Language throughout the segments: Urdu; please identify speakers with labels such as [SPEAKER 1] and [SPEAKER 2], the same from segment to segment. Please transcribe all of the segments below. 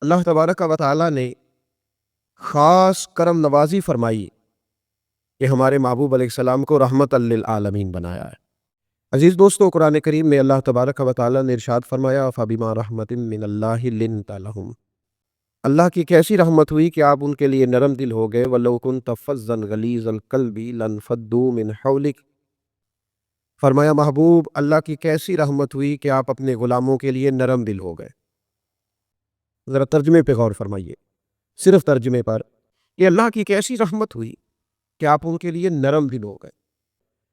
[SPEAKER 1] اللہ تبارک و تعالیٰ نے خاص کرم نوازی فرمائی کہ ہمارے محبوب علیہ السلام کو رحمت للعالمین بنایا ہے۔ عزیز دوستو، قرآن کریم میں اللہ تبارک و تعالیٰ نے ارشاد فرمایا فَبِمَا رَحْمَةٍ مِّنَ اللَّهِ لِنْتَ لَهُمْ۔ اللہ کی کیسی رحمت ہوئی کہ آپ ان کے لیے نرم دل ہو گئے، وَلَوْ كُنْتَ فَظًّا غَلِيظَ الْقَلْبِ لَانفَضُّوا مِنْ حَوْلِكَ۔ فرمایا محبوب، اللہ کی کیسی رحمت ہوئی کہ آپ اپنے غلاموں کے لیے نرم دل ہو گئے۔ ذرا ترجمے پہ غور فرمائیے، صرف ترجمے پر، کہ اللہ کی کیسی رحمت ہوئی کہ آپ ان کے لیے نرم دل ہو گئے۔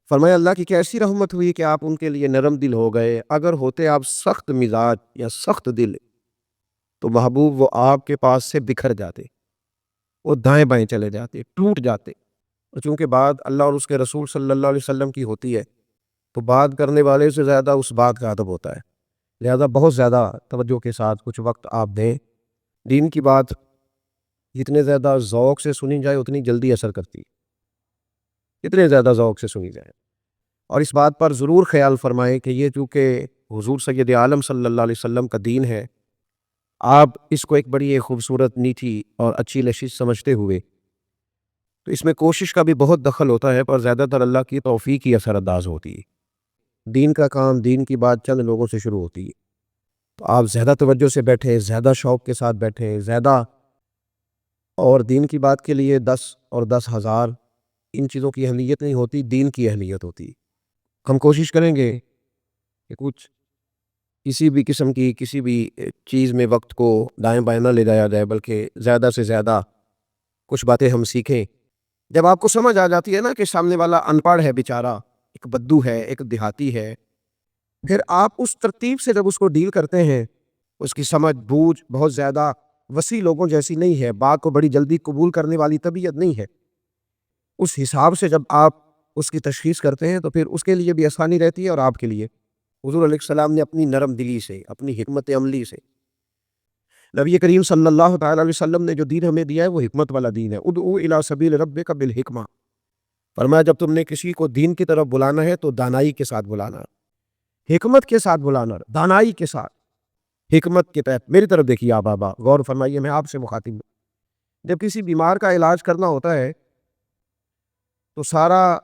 [SPEAKER 1] فرمایا اللہ کی کیسی رحمت ہوئی کہ آپ ان کے لیے نرم دل ہو گئے، اگر ہوتے آپ سخت مزاج یا سخت دل تو محبوب وہ آپ کے پاس سے بکھر جاتے، وہ دائیں بائیں چلے جاتے، ٹوٹ جاتے۔ اور چونکہ بات اللہ اور اس کے رسول صلی اللہ علیہ وسلم کی ہوتی ہے تو بات کرنے والے سے زیادہ اس بات کا ادب ہوتا ہے، لہذا بہت زیادہ توجہ کے ساتھ کچھ وقت آپ دیں۔ دین کی بات جتنے زیادہ ذوق سے سنی جائے اتنی جلدی اثر کرتی ہے، جتنے زیادہ ذوق سے سنی جائے۔ اور اس بات پر ضرور خیال فرمائیں کہ یہ چونکہ حضور سید عالم صلی اللہ علیہ وسلم کا دین ہے، آپ اس کو ایک بڑی خوبصورت، میٹھی اور اچھی لذیذ سمجھتے ہوئے تو اس میں کوشش کا بھی بہت دخل ہوتا ہے، پر زیادہ تر اللہ کی توفیق ہی اثر انداز ہوتی ہے۔ دین کا کام، دین کی بات چند لوگوں سے شروع ہوتی ہے، تو آپ زیادہ توجہ سے بیٹھیں، زیادہ شوق کے ساتھ بیٹھیں، زیادہ، اور دین کی بات کے لیے 10 اور 10,000 ان چیزوں کی اہمیت نہیں ہوتی، دین کی اہمیت ہوتی ہے۔ ہم کوشش کریں گے کہ کچھ کسی بھی قسم کی کسی بھی چیز میں وقت کو دائیں بائیں نہ لے جایا جائے، بلکہ زیادہ سے زیادہ کچھ باتیں ہم سیکھیں۔ جب آپ کو سمجھ آ جاتی ہے نا کہ سامنے والا ان پڑھ ہے بیچارہ، ایک بدو ہے، ایک دیہاتی ہے، پھر آپ اس ترتیب سے جب اس کو ڈیل کرتے ہیں، اس کی سمجھ بوجھ بہت زیادہ وسیع لوگوں جیسی نہیں ہے، بات کو بڑی جلدی قبول کرنے والی طبیعت نہیں ہے، اس حساب سے جب آپ اس کی تشخیص کرتے ہیں تو پھر اس کے لیے بھی آسانی رہتی ہے اور آپ کے لیے۔ حضور علیہ السلام نے اپنی نرم دلی سے، اپنی حکمت عملی سے، نبی کریم صلی اللہ تعالی علیہ وسلم نے جو دین ہمیں دیا ہے وہ حکمت والا دین ہے۔ ادعو الی سبیل ربک بالحکمہ، فرمایا جب تم نے کسی کو دین کی طرف بلانا ہے تو دانائی کے ساتھ بلانا، حکمت کے ساتھ بلانا، دانائی کے ساتھ، حکمت کے تحت۔ میری طرف دیکھیے آپ بابا، غور فرمائیے، میں آپ سے مخاطب ہوں۔ جب کسی بیمار کا علاج کرنا ہوتا ہے تو سارا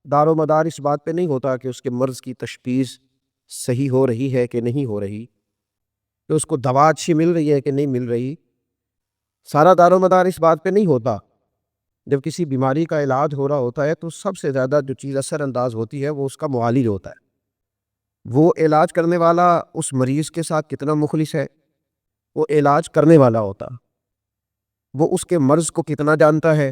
[SPEAKER 1] دار و مدار اس بات پہ نہیں ہوتا کہ اس کے مرض کی تشخیص صحیح ہو رہی ہے کہ نہیں ہو رہی، کہ اس کو دوا اچھی مل رہی ہے کہ نہیں مل رہی، سارا دار و مدار اس بات پہ نہیں ہوتا۔ جب کسی بیماری کا علاج ہو رہا ہوتا ہے تو سب سے زیادہ جو چیز اثر انداز ہوتی ہے وہ اس کا معالج ہوتا ہے۔ وہ علاج کرنے والا اس مریض کے ساتھ کتنا مخلص ہے، وہ علاج کرنے والا ہوتا، وہ اس کے مرض کو کتنا جانتا ہے،